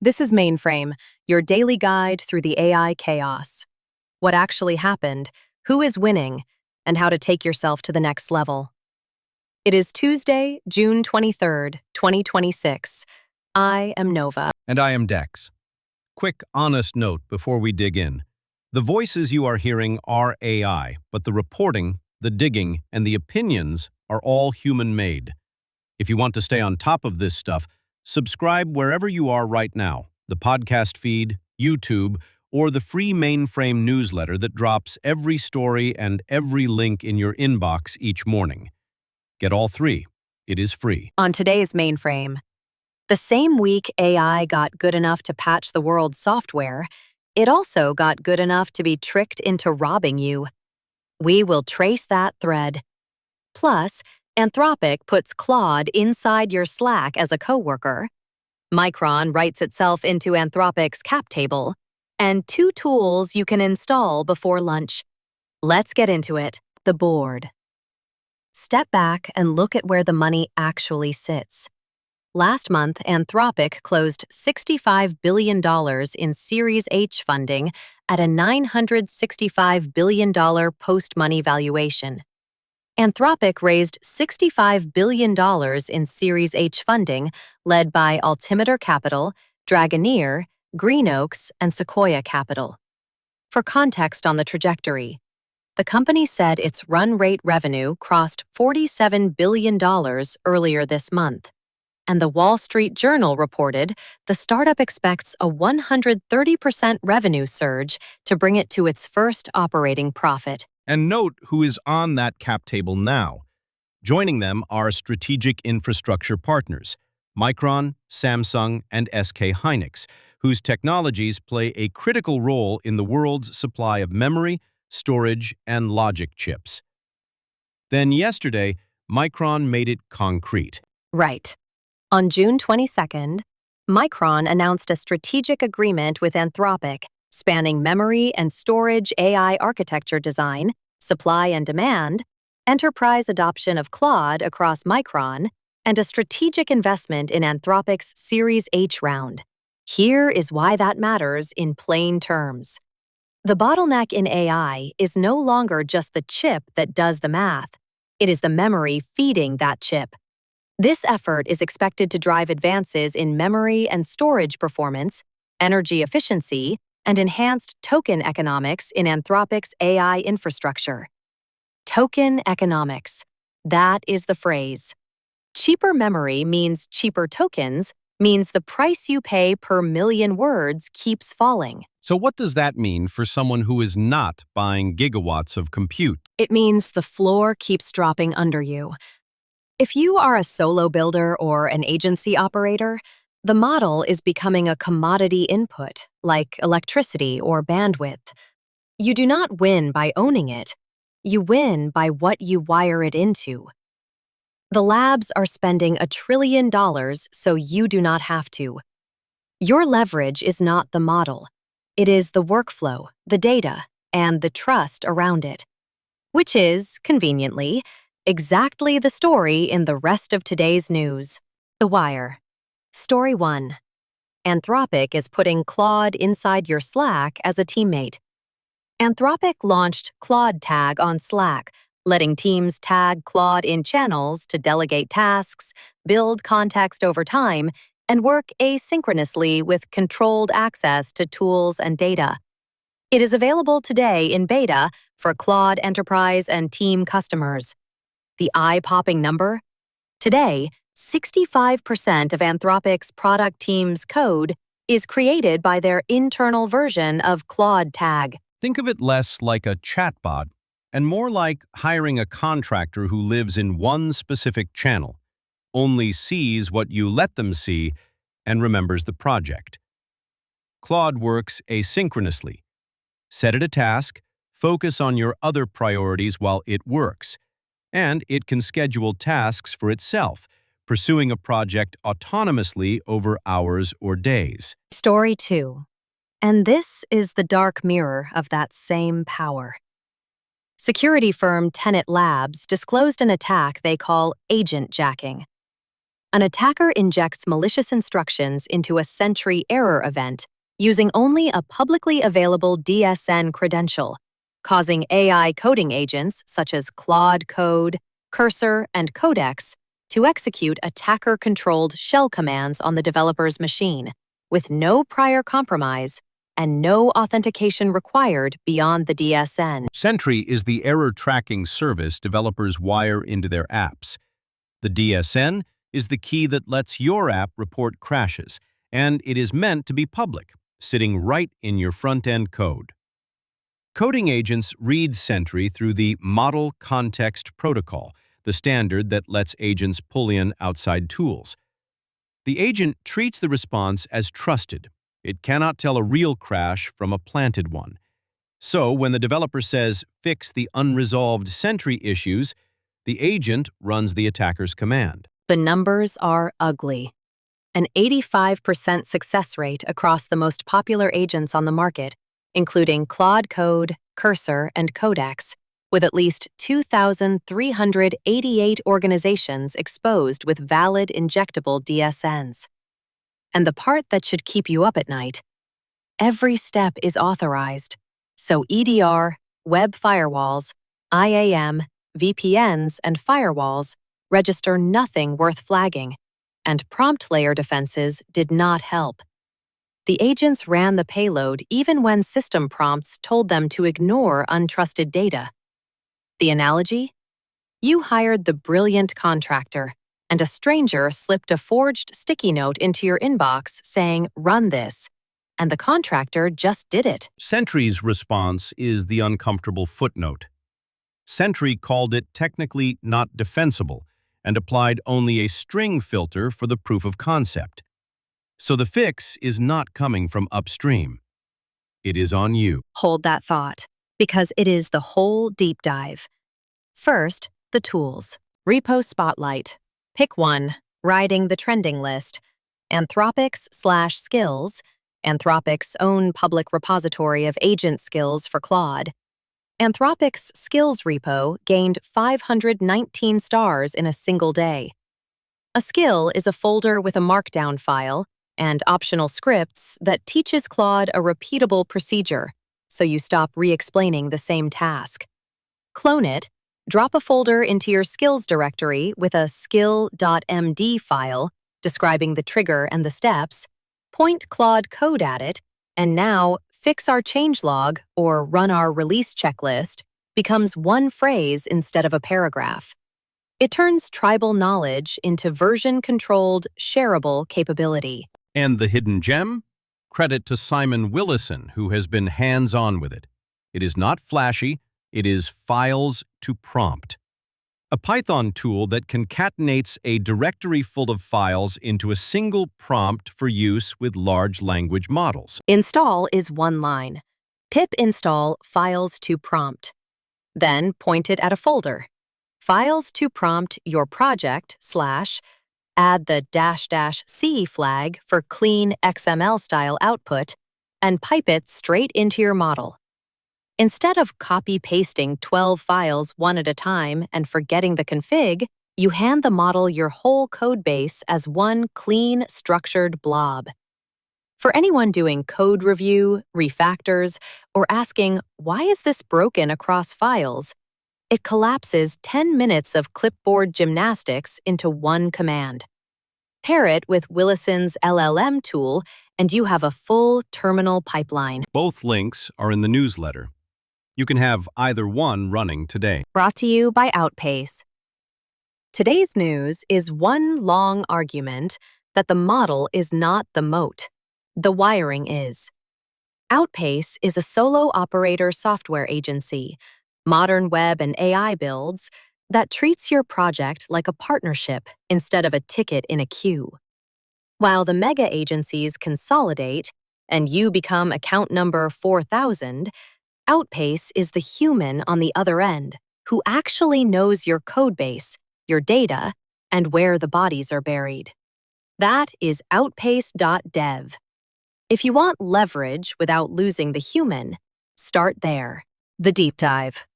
This is Mainframe, your daily guide through the AI chaos. What actually happened, who is winning, and how to take yourself to the next level. It is Tuesday, June 23rd, 2026. I am Nova. And I am Dex. Quick, honest note before we dig in. The voices you are hearing are AI, but the reporting, the digging, and the opinions are all human-made. If you want to stay on top of this stuff, subscribe wherever you are right now, the podcast feed, YouTube, or the free Mainframe newsletter that drops every story and every link in your inbox each morning. Get all three. It is free. On today's Mainframe, the same week AI got good enough to patch the world's software, it also got good enough to be tricked into robbing you. We will trace that thread. Plus, Anthropic puts Claude inside your Slack as a coworker. Micron writes itself into Anthropic's cap table. And 2 tools you can install before lunch. Let's get into it. The board. Step back and look at where the money actually sits. Last month, Anthropic closed $65 billion in Series H funding at a $965 billion post-money valuation. Anthropic raised $65 billion in Series H funding led by Altimeter Capital, Dragoneer, Green Oaks, and Sequoia Capital. For context on the trajectory, the company said its run rate revenue crossed $47 billion earlier this month, and the Wall Street Journal reported the startup expects a 130% revenue surge to bring it to its first operating profit. And note who is on that cap table now. Joining them are strategic infrastructure partners, Micron, Samsung, and SK Hynix, whose technologies play a critical role in the world's supply of memory, storage, and logic chips. Then yesterday, Micron made it concrete. Right. On June 22nd, Micron announced a strategic agreement with Anthropic, spanning memory and storage AI architecture design, supply and demand, enterprise adoption of Claude across Micron, and a strategic investment in Anthropic's Series H round. Here is why that matters in plain terms. The bottleneck in AI is no longer just the chip that does the math. It is the memory feeding that chip. This effort is expected to drive advances in memory and storage performance, energy efficiency, and enhanced token economics in Anthropic's AI infrastructure. Token economics. That is the phrase. Cheaper memory means cheaper tokens, means the price you pay per million words keeps falling. So what does that mean for someone who is not buying gigawatts of compute? It means the floor keeps dropping under you. If you are a solo builder or an agency operator, the model is becoming a commodity input, like electricity or bandwidth. You do not win by owning it. You win by what you wire it into. The labs are spending $1 trillion so you do not have to. Your leverage is not the model. It is the workflow, the data, and the trust around it. Which is, conveniently, exactly the story in the rest of today's news. The Wire. Story 1. Anthropic is putting Claude inside your Slack as a teammate. Anthropic launched Claude Tag on Slack, letting teams tag Claude in channels to delegate tasks, build context over time, and work asynchronously with controlled access to tools and data. It is available today in beta for Claude Enterprise and Team customers. The eye-popping number? Today, 65% of Anthropic's product team's code is created by their internal version of Claude Tag. Think of it less like a chatbot and more like hiring a contractor who lives in one specific channel, only sees what you let them see, and remembers the project. Claude works asynchronously. Set it a task, focus on your other priorities while it works, and it can schedule tasks for itself, pursuing a project autonomously over hours or days. Story 2. And this is the dark mirror of that same power. Security firm Tenet Labs disclosed an attack they call agent jacking. An attacker injects malicious instructions into a Sentry error event using only a publicly available DSN credential, causing AI coding agents such as Claude Code, Cursor, and Codex to execute attacker-controlled shell commands on the developer's machine, with no prior compromise and no authentication required beyond the DSN. Sentry is the error tracking service developers wire into their apps. The DSN is the key that lets your app report crashes, and it is meant to be public, sitting right in your front-end code. Coding agents read Sentry through the Model Context Protocol, the standard that lets agents pull in outside tools. The agent treats the response as trusted. It cannot tell a real crash from a planted one. So when the developer says, "Fix the unresolved Sentry issues," the agent runs the attacker's command. The numbers are ugly. An 85% success rate across the most popular agents on the market, including Claude Code, Cursor, and Codex, with at least 2,388 organizations exposed with valid injectable DSNs. And the part that should keep you up at night: every step is authorized, so EDR, web firewalls, IAM, VPNs, and firewalls register nothing worth flagging, and prompt layer defenses did not help. The agents ran the payload even when system prompts told them to ignore untrusted data. The analogy? You hired the brilliant contractor, and a stranger slipped a forged sticky note into your inbox saying, "Run this," and the contractor just did it. Sentry's response is the uncomfortable footnote. Sentry called it technically not defensible and applied only a string filter for the proof of concept. So the fix is not coming from upstream. It is on you. Hold that thought, because it is the whole deep dive. First, the tools. Repo Spotlight. Pick one, riding the trending list. Anthropics/skills, Anthropic's own public repository of agent skills for Claude. Anthropic's skills repo gained 519 stars in a single day. A skill is a folder with a markdown file and optional scripts that teaches Claude a repeatable procedure, so you stop re-explaining the same task. Clone it, drop a folder into your skills directory with a skill.md file describing the trigger and the steps, point Claude Code at it, and now fix our changelog or run our release checklist becomes one phrase instead of a paragraph. It turns tribal knowledge into version-controlled, shareable capability. And the hidden gem? Credit to Simon Willison, who has been hands-on with it. It is not flashy, it is files to prompt. A Python tool that concatenates a directory full of files into a single prompt for use with large language models. Install is one line. Pip install files to prompt. Then point it at a folder. Files to prompt your project / add the --c flag for clean XML-style output, and pipe it straight into your model. Instead of copy-pasting 12 files one at a time and forgetting the config, you hand the model your whole code base as one clean, structured blob. For anyone doing code review, refactors, or asking, "Why is this broken across files?" it collapses 10 minutes of clipboard gymnastics into one command. Pair it with Willison's LLM tool, and you have a full terminal pipeline. Both links are in the newsletter. You can have either one running today. Brought to you by Outpace. Today's news is one long argument that the model is not the moat. The wiring is. Outpace is a solo operator software agency, modern web and AI builds, that treats your project like a partnership instead of a ticket in a queue. While the mega agencies consolidate and you become account number 4,000, Outpace is the human on the other end who actually knows your codebase, your data, and where the bodies are buried. That is outpace.dev. If you want leverage without losing the human, start there. The deep dive.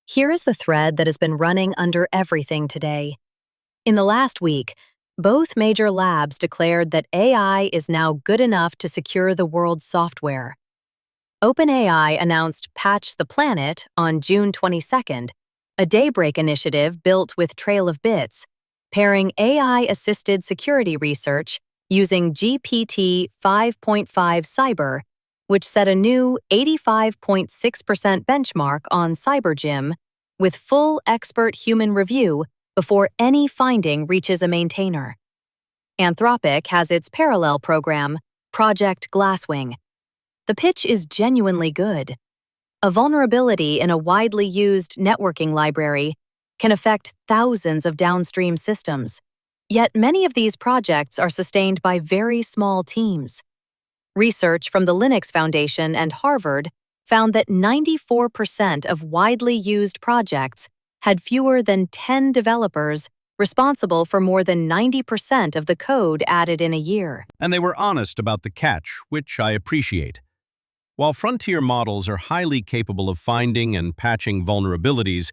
Here is the thread that has been running under everything today. In the last week, Both major labs declared that AI is now good enough to secure the world's software. OpenAI announced Patch the Planet on June 22nd, a daybreak initiative built with Trail of Bits, pairing AI-assisted security research using GPT 5.5 Cyber, which set a new 85.6% benchmark on CyberGym, with full expert human review before any finding reaches a maintainer. Anthropic has its parallel program, Project Glasswing. The pitch is genuinely good. A vulnerability in a widely used networking library can affect thousands of downstream systems, yet many of these projects are sustained by very small teams. Research from the Linux Foundation and Harvard found that 94% of widely used projects had fewer than 10 developers responsible for more than 90% of the code added in a year. And they were honest about the catch, which I appreciate. While frontier models are highly capable of finding and patching vulnerabilities,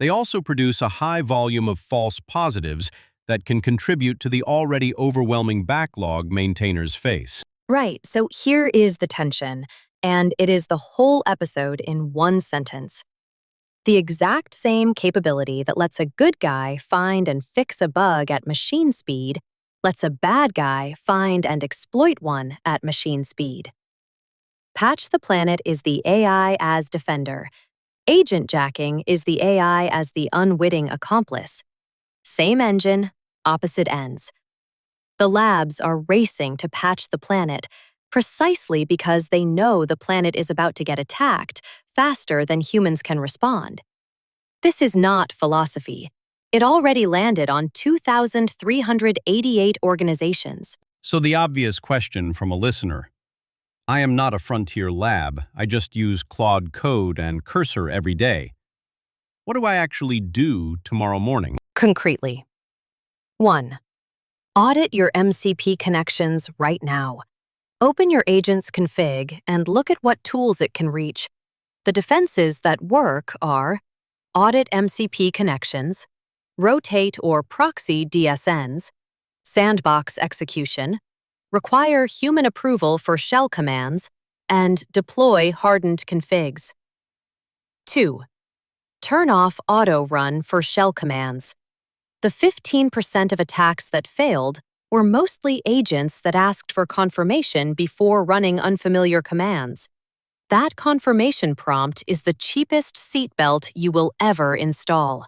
they also produce a high volume of false positives that can contribute to the already overwhelming backlog maintainers face. Right, so here is the tension, and it is the whole episode in one sentence. The exact same capability that lets a good guy find and fix a bug at machine speed lets a bad guy find and exploit one at machine speed. Patch the Planet is the AI as defender. Agent jacking is the AI as the unwitting accomplice. Same engine, opposite ends. The labs are racing to patch the planet precisely because they know the planet is about to get attacked faster than humans can respond. This is not philosophy. It already landed on 2,388 organizations. So the obvious question from a listener: I am not a frontier lab, I just use Claude Code and Cursor every day. What do I actually do tomorrow morning? Concretely. 1. Audit your MCP connections right now. Open your agent's config and look at what tools it can reach. The defenses that work are audit MCP connections, rotate or proxy DSNs, sandbox execution, require human approval for shell commands, and deploy hardened configs. 2. Turn off auto run for shell commands. The 15% of attacks that failed were mostly agents that asked for confirmation before running unfamiliar commands. That confirmation prompt is the cheapest seatbelt you will ever install.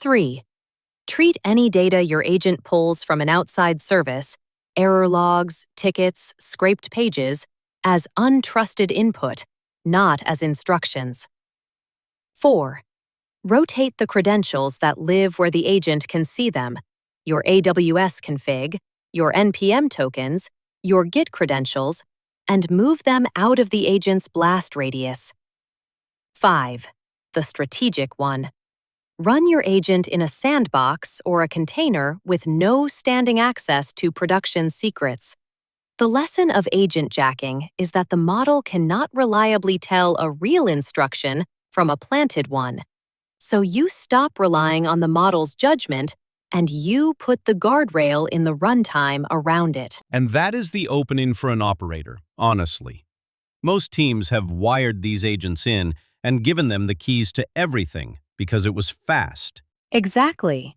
3. Treat any data your agent pulls from an outside service, error logs, tickets, scraped pages, as untrusted input, not as instructions. 4. Rotate the credentials that live where the agent can see them, your AWS config, your NPM tokens, your Git credentials, and move them out of the agent's blast radius. 5. The strategic one. Run your agent in a sandbox or a container with no standing access to production secrets. The lesson of agent jacking is that the model cannot reliably tell a real instruction from a planted one. So you stop relying on the model's judgment and you put the guardrail in the runtime around it. And that is the opening for an operator, honestly. Most teams have wired these agents in and given them the keys to everything because it was fast. Exactly.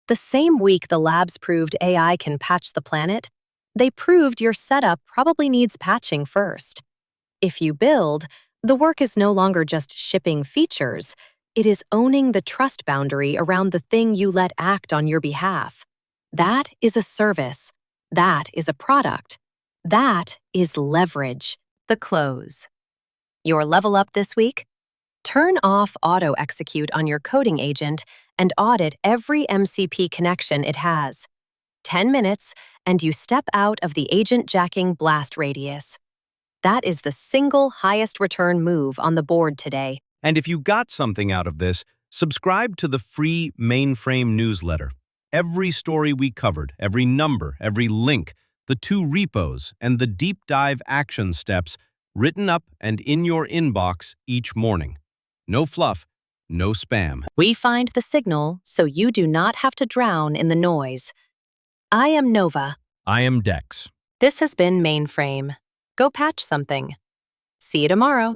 The same week the labs proved AI can patch the planet, they proved your setup probably needs patching first. If you build, the work is no longer just shipping features, it is owning the trust boundary around the thing you let act on your behalf. That is a service. That is a product. That is leverage. The close. Your level up this week? Turn off auto-execute on your coding agent and audit every MCP connection it has. 10 minutes, and you step out of the agent-jacking blast radius. That is the single highest return move on the board today. And if you got something out of this, subscribe to the free Mainframe newsletter. Every story we covered, every number, every link, the 2 repos, and the deep dive action steps written up and in your inbox each morning. No fluff, no spam. We find the signal so you do not have to drown in the noise. I am Nova. I am Dex. This has been Mainframe. Go patch something. See you tomorrow.